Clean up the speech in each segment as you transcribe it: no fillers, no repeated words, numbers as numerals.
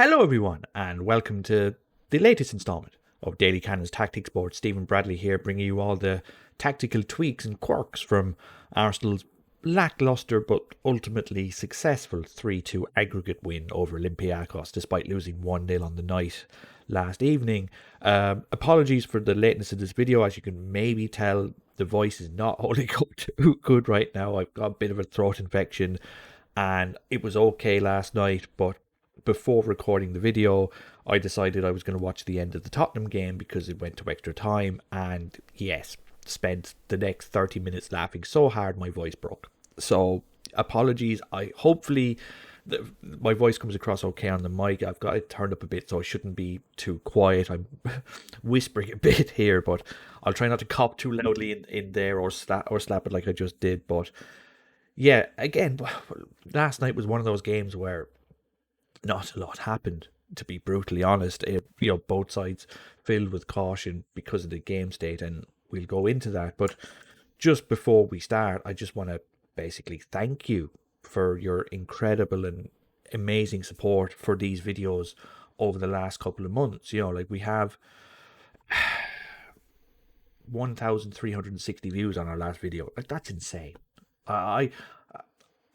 Hello, everyone, and welcome to the latest installment of Daily Cannon's Tactics Board. Stephen Bradley here, bringing you all the tactical tweaks and quirks from Arsenal's lacklustre but ultimately successful 3-2 aggregate win over Olympiakos, despite losing 1-0 on the night last evening. Apologies for the lateness of this video. As you can maybe tell, the voice is not holding up too good right now. I've got a bit of a throat infection, and it was okay last night, but before recording the video, I decided I was going to watch the end of the Tottenham game because it went to extra time, and yes, spent the next 30 minutes laughing so hard my voice broke. So apologies. Hopefully my voice comes across okay on the mic. I've got it turned up a bit, so I shouldn't be too quiet. I'm whispering a bit here, but I'll try not to cop too loudly in there or slap it like I just did. But yeah, again, last night was one of those games where not a lot happened, to be brutally honest. Both sides filled with caution because of the game state, and we'll go into that. But just before we start, I just want to basically thank you for your incredible and amazing support for these videos over the last couple of months. We have 1,360 views on our last video. That's insane. I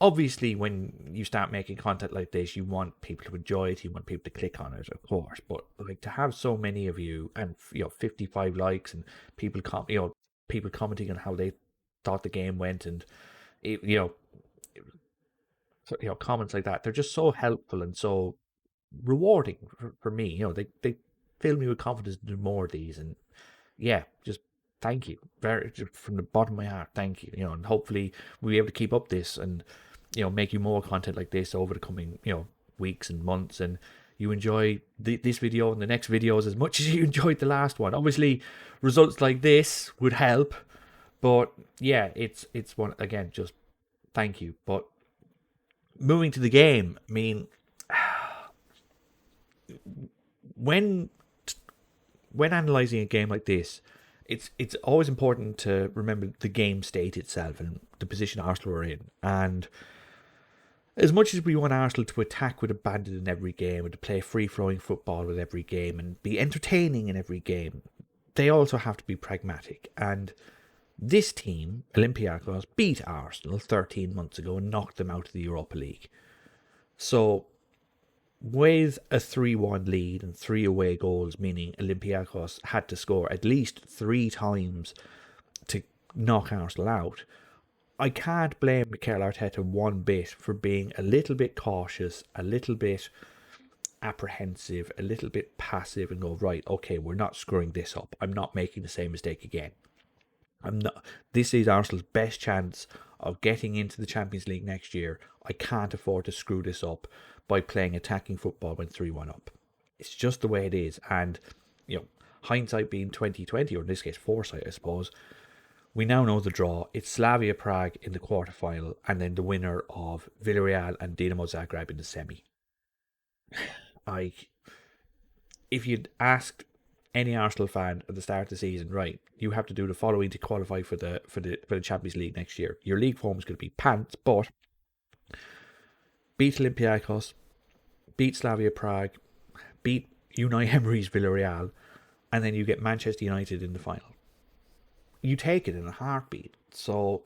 Obviously, when you start making content like this, you want people to enjoy it, you want people to click on it, of course. But to have so many of you, and 55 likes, and people commenting on how they thought the game went, and comments like that, they're just so helpful and so rewarding for me. They fill me with confidence to do more of these, and yeah, just thank you from the bottom of my heart. Thank you. And hopefully we'll be able to keep up this and make you more content like this over the coming weeks and months, and you enjoy this video and the next videos as much as you enjoyed the last one. Obviously results like this would help, but yeah, it's one, again, just thank you. But moving to the game, I mean, when analysing a game like this, it's always important to remember the game state itself and the position Arsenal are in. And as much as we want Arsenal to attack with abandon in every game and to play free-flowing football with every game and be entertaining in every game, they also have to be pragmatic. And this team, Olympiakos, beat Arsenal 13 months ago and knocked them out of the Europa League. So with a 3-1 lead and 3 away goals, meaning Olympiakos had to score at least 3 times to knock Arsenal out, I can't blame Mikel Arteta one bit for being a little bit cautious, a little bit apprehensive, a little bit passive, and go, right, okay, we're not screwing this up. I'm not making the same mistake again. This is Arsenal's best chance of getting into the Champions League next year. I can't afford to screw this up by playing attacking football when 3-1 up. It's just the way it is. And hindsight being 2020, or in this case foresight, I suppose, we now know the draw. It's Slavia Prague in the quarterfinal, and then the winner of Villarreal and Dinamo Zagreb in the semi. If you'd asked any Arsenal fan at the start of the season, right, you have to do the following to qualify for the Champions League next year, your league form is going to be pants, but beat Olympiakos, beat Slavia Prague, beat Unai Emery's Villarreal, and then you get Manchester United in the final. You take it in a heartbeat. So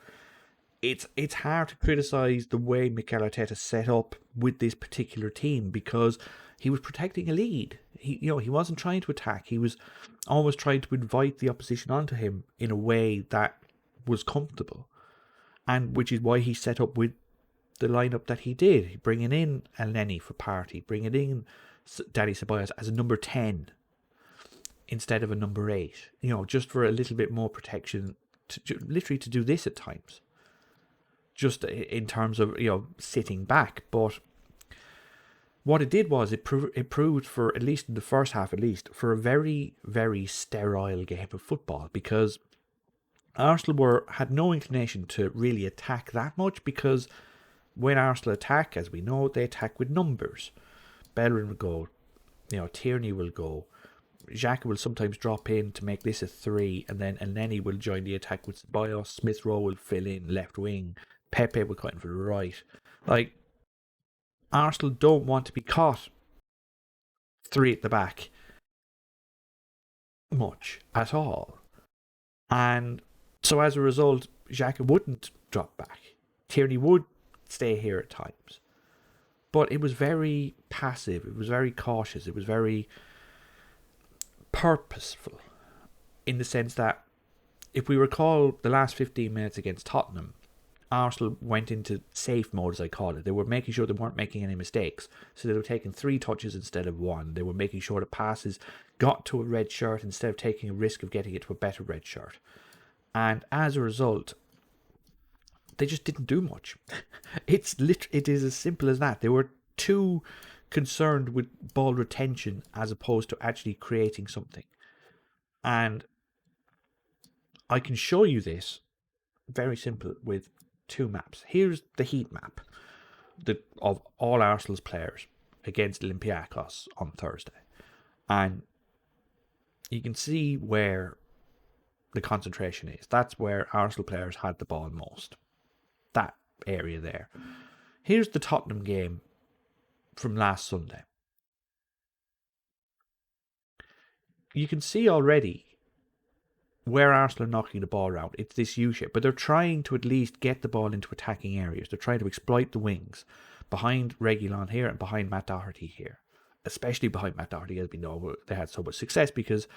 it's hard to criticise the way Mikel Arteta set up with this particular team, because he was protecting a lead. He wasn't trying to attack. He was always trying to invite the opposition onto him in a way that was comfortable, and which is why he set up with the lineup that he did, bringing in Elneny for Partey, bringing in Dani Ceballos as a number 10 instead of a number 8, just for a little bit more protection, literally to do this at times, just in terms of sitting back. But what it did was it proved, for at least in the first half, for a very, very sterile game of football, because Arsenal had no inclination to really attack that much, because when Arsenal attack, as we know, they attack with numbers. Bellerin will go, Tierney will go, Xhaka will sometimes drop in to make this a 3, and then Elneny will join the attack with Ceballos. Smith Rowe will fill in left wing. Pepe will cut in for the right. Arsenal don't want to be caught three at the back much at all. And so as a result, Xhaka wouldn't drop back. Tierney would stay here at times. But it was very passive. It was very cautious. It was very purposeful in the sense that if we recall the last 15 minutes against Tottenham, Arsenal went into safe mode, as I call it. They were making sure they weren't making any mistakes. So they were taking 3 touches instead of 1. They were making sure the passes got to a red shirt instead of taking a risk of getting it to a better red shirt. And as a result, they just didn't do much. It is as simple as that. They were too concerned with ball retention as opposed to actually creating something. And I can show you this very simple with 2 maps. Here's the heat map of all Arsenal's players against Olympiakos on Thursday. And you can see where the concentration is. That's where Arsenal players had the ball most. That area there. Here's the Tottenham game from last Sunday. You can see already where Arsenal are knocking the ball around. It's this U-shape, but they're trying to at least get the ball into attacking areas. They're trying to exploit the wings behind Reguilon here and behind Matt Doherty here. Especially behind Matt Doherty, as we know they had so much success because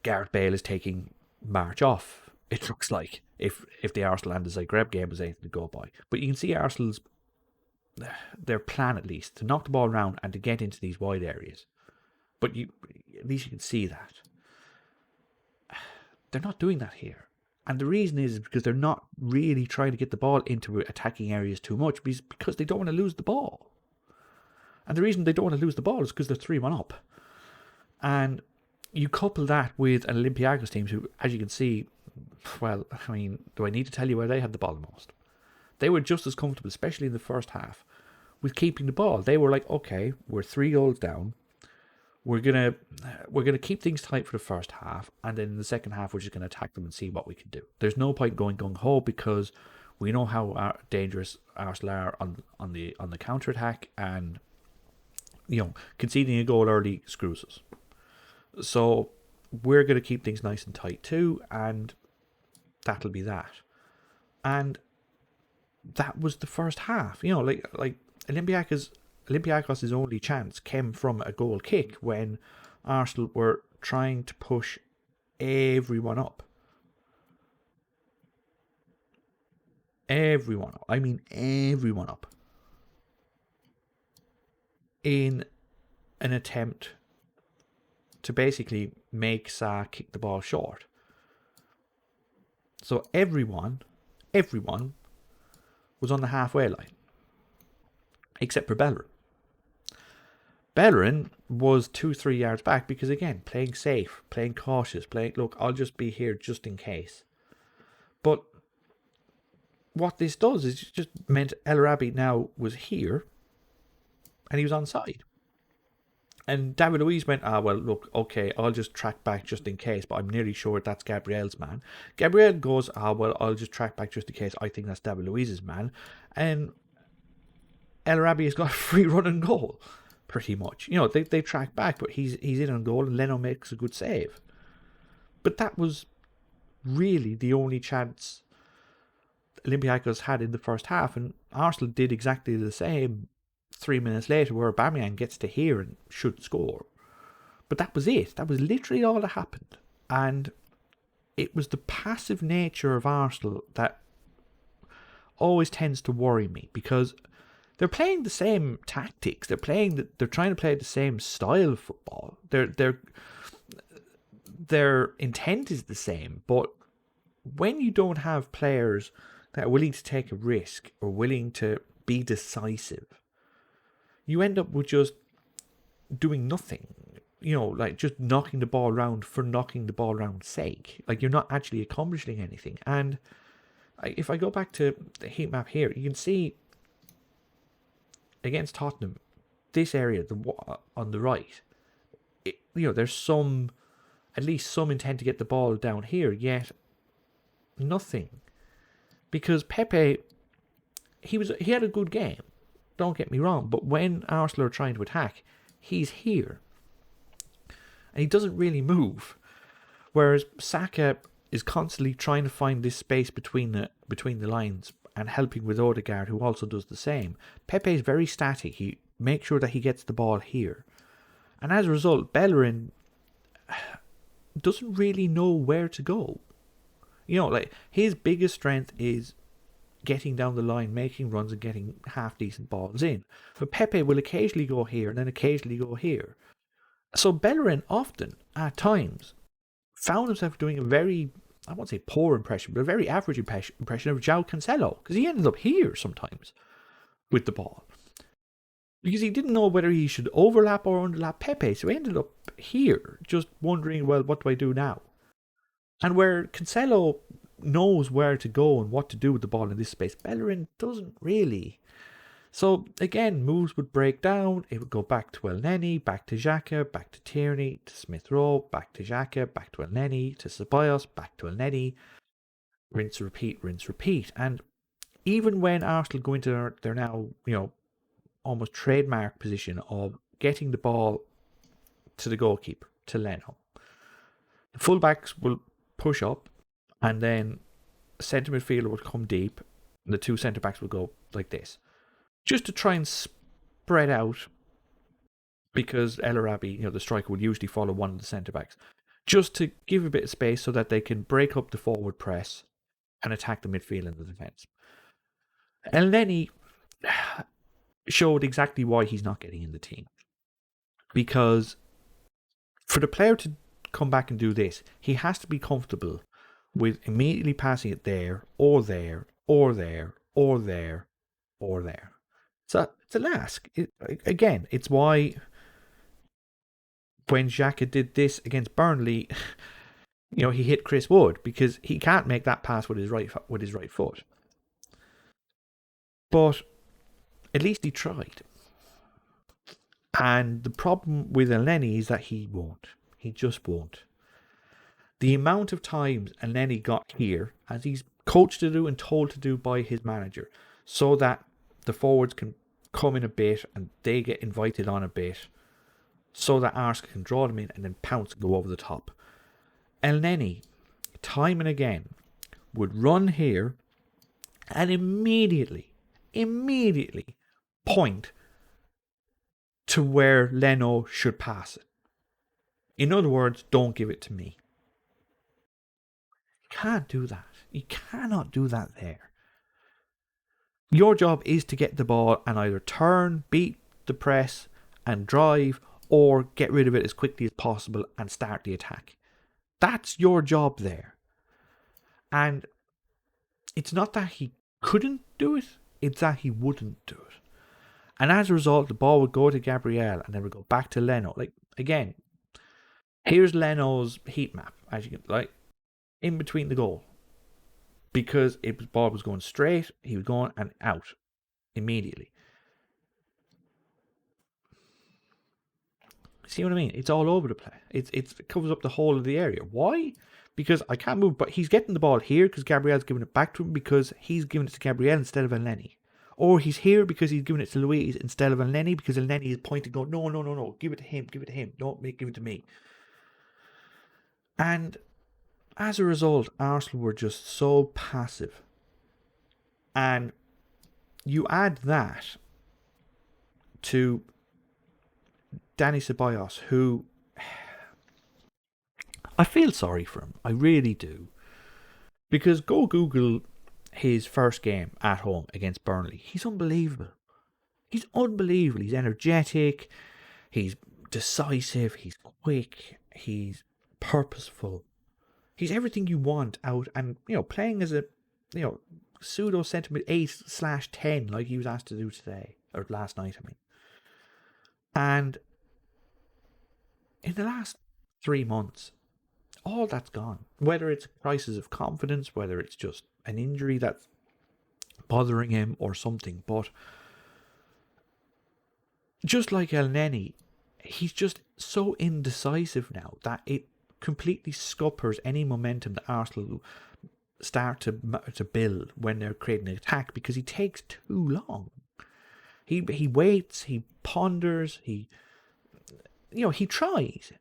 Gareth Bale is taking March off, it looks like, if the Arsenal and the Zagreb game was anything to go by. But you can see Arsenal's, their plan at least, to knock the ball around and to get into these wide areas. But at least you can see that. They're not doing that here. And the reason is because they're not really trying to get the ball into attacking areas too much because they don't want to lose the ball. And the reason they don't want to lose the ball is because they're 3-1 up. And you couple that with an Olympiakos team who, as you can see, well, I mean, do I need to tell you where they had the ball the most? They were just as comfortable, especially in the first half, with keeping the ball. They were like, okay, we're 3 goals down. We're gonna keep things tight for the first half, and then in the second half we're just gonna attack them and see what we can do. There's no point going gung ho because we know how dangerous Arsenal are on the counter attack, and conceding a goal early screws us. So we're gonna keep things nice and tight too, and that'll be that. And that was the first half. Like Olympiakos' only chance came from a goal kick when Arsenal were trying to push everyone up. Everyone up. I mean everyone up. In an attempt to basically make Sa kick the ball short. So everyone was on the halfway line. Except for Bellerin. Bellerin was 2-3 yards back because, again, playing safe, playing cautious, look, I'll just be here just in case. But what this does is just meant El Arabi now was here and he was onside. And David Luiz went, well, look, okay, I'll just track back just in case, but I'm nearly sure that's Gabriel's man. Gabriel goes, well, I'll just track back just in case. I think that's David Luiz's man. And El Arabi has got a free run and goal, pretty much. They track back, but he's in on goal, and Leno makes a good save. But that was really the only chance Olympiakos had in the first half, and Arsenal did exactly the same 3 minutes later, where Aubameyang gets to here and should score. But that was it. That was literally all that happened. And it was the passive nature of Arsenal that always tends to worry me, because they're playing the same tactics. They're trying to play the same style of football. Their intent is the same, but when you don't have players that are willing to take a risk or willing to be decisive, you end up with just doing nothing. Like just knocking the ball around for knocking the ball around's sake. Like you're not actually accomplishing anything. And if I go back to the heat map here, you can see against Tottenham, this area on the right, there's at least some intent to get the ball down here, yet nothing. Because Pepe, he had a good game, don't get me wrong, but when Arsenal are trying to attack, he's here. and he doesn't really move. Whereas Saka is constantly trying to find this space between the lines and helping with Odegaard, who also does the same. Pepe is very static. He makes sure that he gets the ball here. And as a result, Bellerin doesn't really know where to go. You know, like, his biggest strength is getting down the line, making runs and getting half-decent balls in. But Pepe will occasionally go here and then occasionally go here. So Bellerin often, at times, found himself doing a very, I won't say poor impression, but a very average impression of João Cancelo, because he ended up here sometimes with the ball. Because he didn't know whether he should overlap or underlap Pepe, so he ended up here, just wondering, well, what do I do now? And where Cancelo knows where to go and what to do with the ball in this space, Bellerin doesn't really. So again, moves would break down. It would go back to Elneny, back to Xhaka, back to Tierney, to Smith Rowe, back to Xhaka, back to Elneny, to Ceballos, back to Elneny. Rinse, repeat. And even when Arsenal go into their now, almost trademark position of getting the ball to the goalkeeper, to Leno, the fullbacks will push up, and then a centre midfielder would come deep, and the two centre backs will go like this, just to try and spread out, because El Arabi, the striker, would usually follow one of the centre backs, just to give a bit of space so that they can break up the forward press and attack the midfield and the defence. Elneny showed exactly why he's not getting in the team, because for the player to come back and do this, he has to be comfortable with immediately passing it there, or there, or there, or there, or there. So it's an ask. Again, it's why when Xhaka did this against Burnley, he hit Chris Wood, because he can't make that pass with his right foot. But at least he tried. And the problem with Elneny is that he won't. He just won't. The amount of times Elneny got here, as he's coached to do and told to do by his manager, so that the forwards can come in a bit and they get invited on a bit, so that Arsenal can draw them in and then pounce and go over the top. Elneny, time and again, would run here and immediately point to where Leno should pass it. In other words, don't give it to me. You can't do that. You cannot do that there. Your job is to get the ball and either turn, beat the press and drive, or get rid of it as quickly as possible and start the attack. That's your job there. And it's not that he couldn't do it, it's that he wouldn't do it. And as a result, the ball would go to Gabriel and then would go back to Leno. Like, again, here's Leno's heat map, as you can, like, in between the goal. Because the ball was going straight, he was going and out immediately. See what I mean? It's all over the place. It covers up the whole of the area. Why? Because I can't move, but he's getting the ball here because Gabriel's giving it back to him, because he's giving it to Gabriel instead of Elneny. Or he's here because he's giving it to Luis instead of Elneny, because Elneny is pointing, going, no, give it to him, don't give it to me. And as a result, Arsenal were just so passive. And you add that to Dani Ceballos, who I feel sorry for him. I really do. Because go Google his first game at home against Burnley. He's unbelievable. He's energetic. He's decisive. He's quick. He's purposeful. He's everything you want out, and playing as a pseudo centre 8/10 like he was asked to do today, or last night, I mean. And in the last 3 months, all that's gone. Whether it's a crisis of confidence, whether it's just an injury that's bothering him or something, but just like Elneny, he's just so indecisive now that it completely scuppers any momentum that Arsenal start to build when they're creating an attack, because he takes too long. He waits, he ponders, he tries,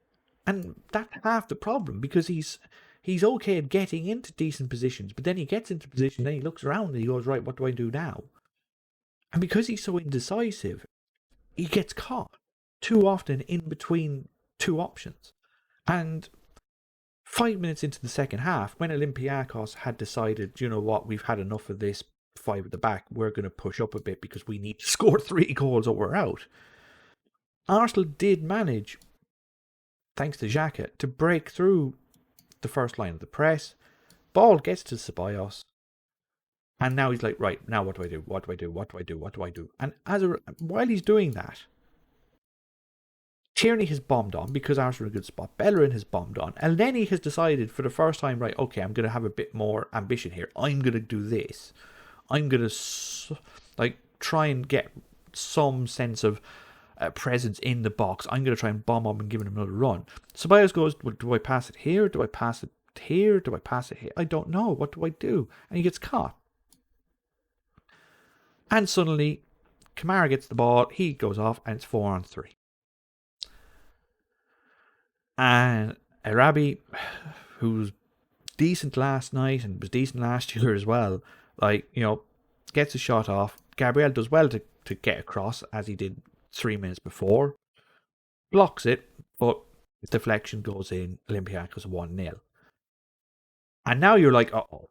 And that's half the problem, because he's okay at getting into decent positions, but then he gets into position, then he looks around and he goes, right, what do I do now? And because he's so indecisive, he gets caught too often in between two options. And 5 minutes into the second half, when Olympiakos had decided, you know what, we've had enough of this five at the back, we're going to push up a bit because we need to score 3 goals or we're out. Arsenal did manage, thanks to Xhaka, to break through the first line of the press. Ball gets to Ceballos, and now he's like, right, now what do I do? What do I do? What do I do? What do I do? And while he's doing that, Tierney has bombed on because Arsenal are in a good spot. Bellerin has bombed on. Elneny has decided for the first time, right, okay, I'm going to have a bit more ambition here. I'm going to do this. I'm going to try and get some sense of presence in the box. I'm going to try and bomb up and give it another run. Ceballos goes, well, do I pass it here? Do I pass it here? Do I pass it here? I don't know. What do I do? And he gets caught. And suddenly, Kamara gets the ball. He goes off, and it's 4-on-3. And Arabi, who was decent last night and was decent last year as well, gets a shot off. Gabriel does well to get across, as he did 3 minutes before. Blocks it, but deflection goes in. Olympiakos 1-0. And now you're like, uh-oh.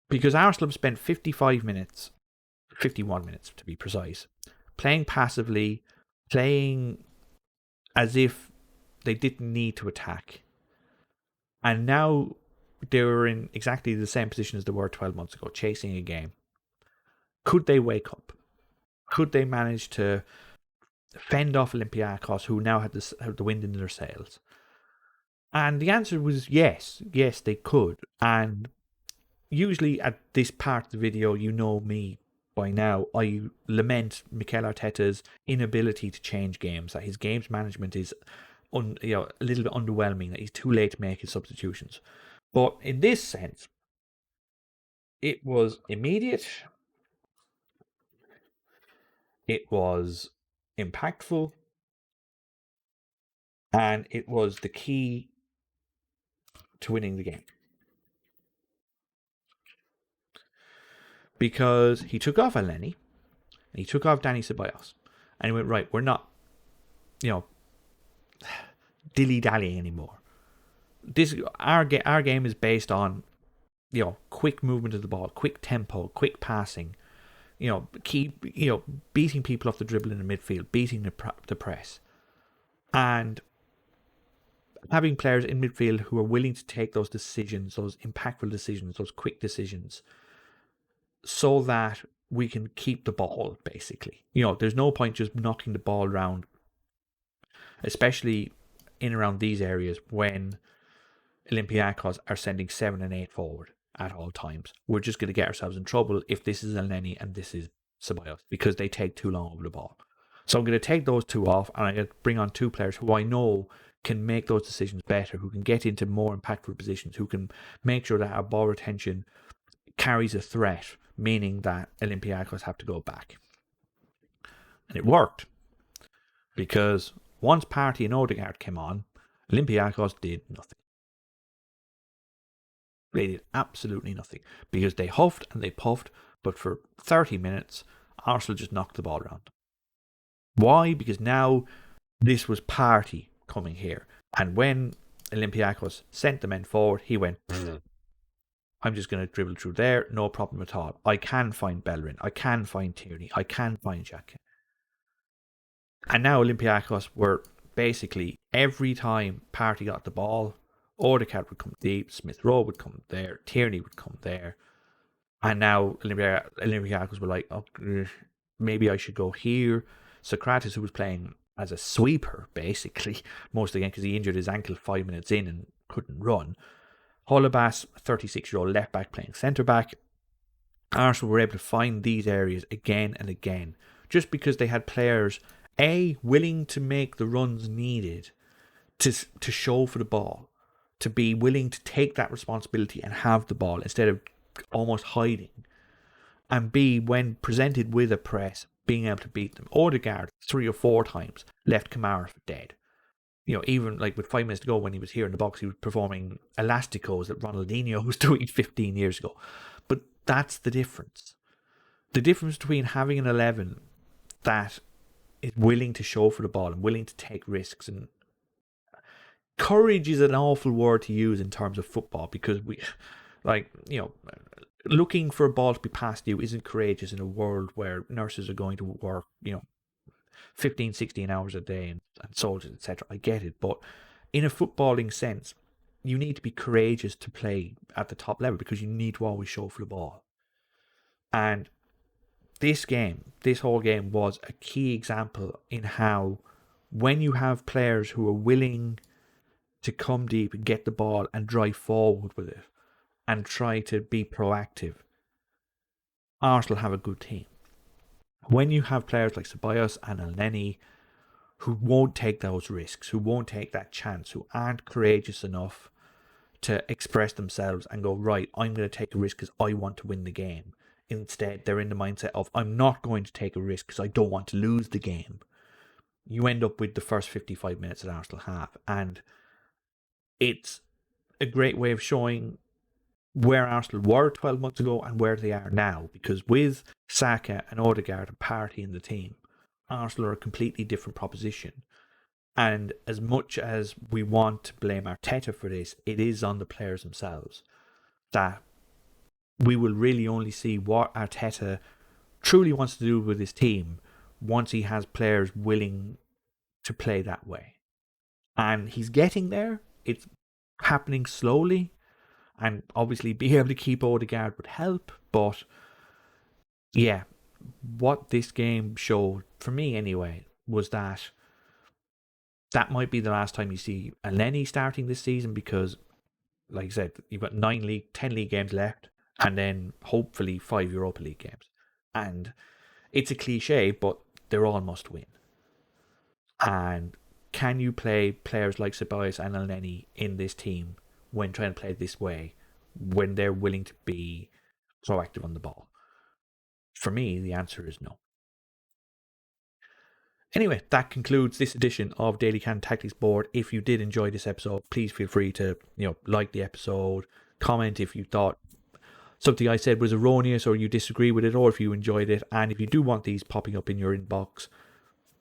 Because Arsenal have spent 51 minutes to be precise, playing passively, playing as if they didn't need to attack. And now they were in exactly the same position as they were 12 months ago, chasing a game. Could they wake up? Could they manage to fend off Olympiakos, who now had the wind in their sails? And the answer was yes. Yes, they could. And usually at this part of the video, you know me by now, I lament Mikel Arteta's inability to change games, that his games management is a little bit underwhelming, that he's too late to make his substitutions. But in this sense, it was immediate, it was impactful, and it was the key to winning the game. Because he took off Elneny, and he took off Dani Ceballos, and he went, right, we're not, dilly-dallying anymore. Our game is based on, quick movement of the ball, quick tempo, quick passing, beating people off the dribble in the midfield, beating the press, and having players in midfield who are willing to take those decisions, those impactful decisions, those quick decisions, so that we can keep the ball, basically. There's no point just knocking the ball around, especially in around these areas when Olympiakos are sending 7 and 8 forward at all times. We're just going to get ourselves in trouble if this is Elneny and this is Ceballos, because they take too long over the ball. So I'm going to take those two off, and I'm going to bring on two players who I know can make those decisions better, who can get into more impactful positions, who can make sure that our ball retention carries a threat, meaning that Olympiakos have to go back. And it worked, because once Partey and Odegaard came on, Olympiakos did nothing. They did absolutely nothing, because they huffed and they puffed, but for 30 minutes, Arsenal just knocked the ball around. Why? Because now this was Partey coming here. And when Olympiakos sent the men forward, he went, I'm just going to dribble through there, no problem at all. I can find Bellerin, I can find Tierney, I can find Xhaka. And now Olympiakos were basically, every time Partey got the ball, Odegaard would come deep, Smith Rowe would come there, Tierney would come there. And now Olympiakos were like, oh, maybe I should go here. Socrates, who was playing as a sweeper, basically, most of the game, because he injured his ankle 5 minutes in and couldn't run. Holebas, a 36-year-old left-back playing centre-back. Arsenal were able to find these areas again and again, just because they had players, A, willing to make the runs needed to show for the ball, to be willing to take that responsibility and have the ball instead of almost hiding, and B, when presented with a press, being able to beat them. Odegaard 3 or 4 times left Kamara for dead. Even like with 5 minutes to go when he was here in the box, he was performing elasticos that Ronaldinho was doing 15 years ago. But that's the difference. The difference between having an 11 that is willing to show for the ball and willing to take risks, and courage is an awful word to use in terms of football, because looking for a ball to be passed to you isn't courageous in a world where nurses are going to work 15, 16 hours a day, and soldiers, etc. I get it, but in a footballing sense, you need to be courageous to play at the top level, because you need to always show for the ball. And this whole game was a key example in how, when you have players who are willing to come deep and get the ball and drive forward with it and try to be proactive, Arsenal have a good team. When you have players like Ceballos and Elneny who won't take those risks, who won't take that chance, who aren't courageous enough to express themselves and go, right, I'm going to take a risk because I want to win the game. Instead, they're in the mindset of, I'm not going to take a risk because I don't want to lose the game. You end up with the first 55 minutes that Arsenal have. And it's a great way of showing where Arsenal were 12 months ago and where they are now. Because with Saka and Odegaard and Partey in the team, Arsenal are a completely different proposition. And as much as we want to blame Arteta for this, it is on the players themselves. That we will really only see what Arteta truly wants to do with his team once he has players willing to play that way. And he's getting there. It's happening slowly. And obviously being able to keep Odegaard would help. But yeah, what this game showed, for me anyway, was that might be the last time you see Elneny starting this season, because, like I said, you've got 10 league games left, and then hopefully 5 Europa League games. And it's a cliche, but they're all must win. And can you play players like Ceballos and Elneny in this team when trying to play this way, when they're willing to be proactive on the ball? For me, the answer is no. Anyway, that concludes this edition of Daily Can Tactics Board. If you did enjoy this episode, please feel free to like the episode, comment if you thought something I said was erroneous or you disagree with it, or if you enjoyed it. And if you do want these popping up in your inbox,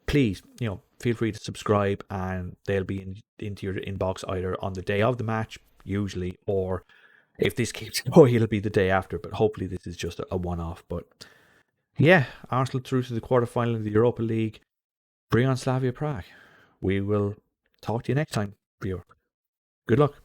please feel free to subscribe, and they'll be into your inbox either on the day of the match usually, or if this keeps going, it'll be the day after. But hopefully this is just a one-off. But yeah, Arsenal through to the quarterfinal of the Europa League. Bring on Slavia Prague. We will talk to you next time, viewer. Good luck.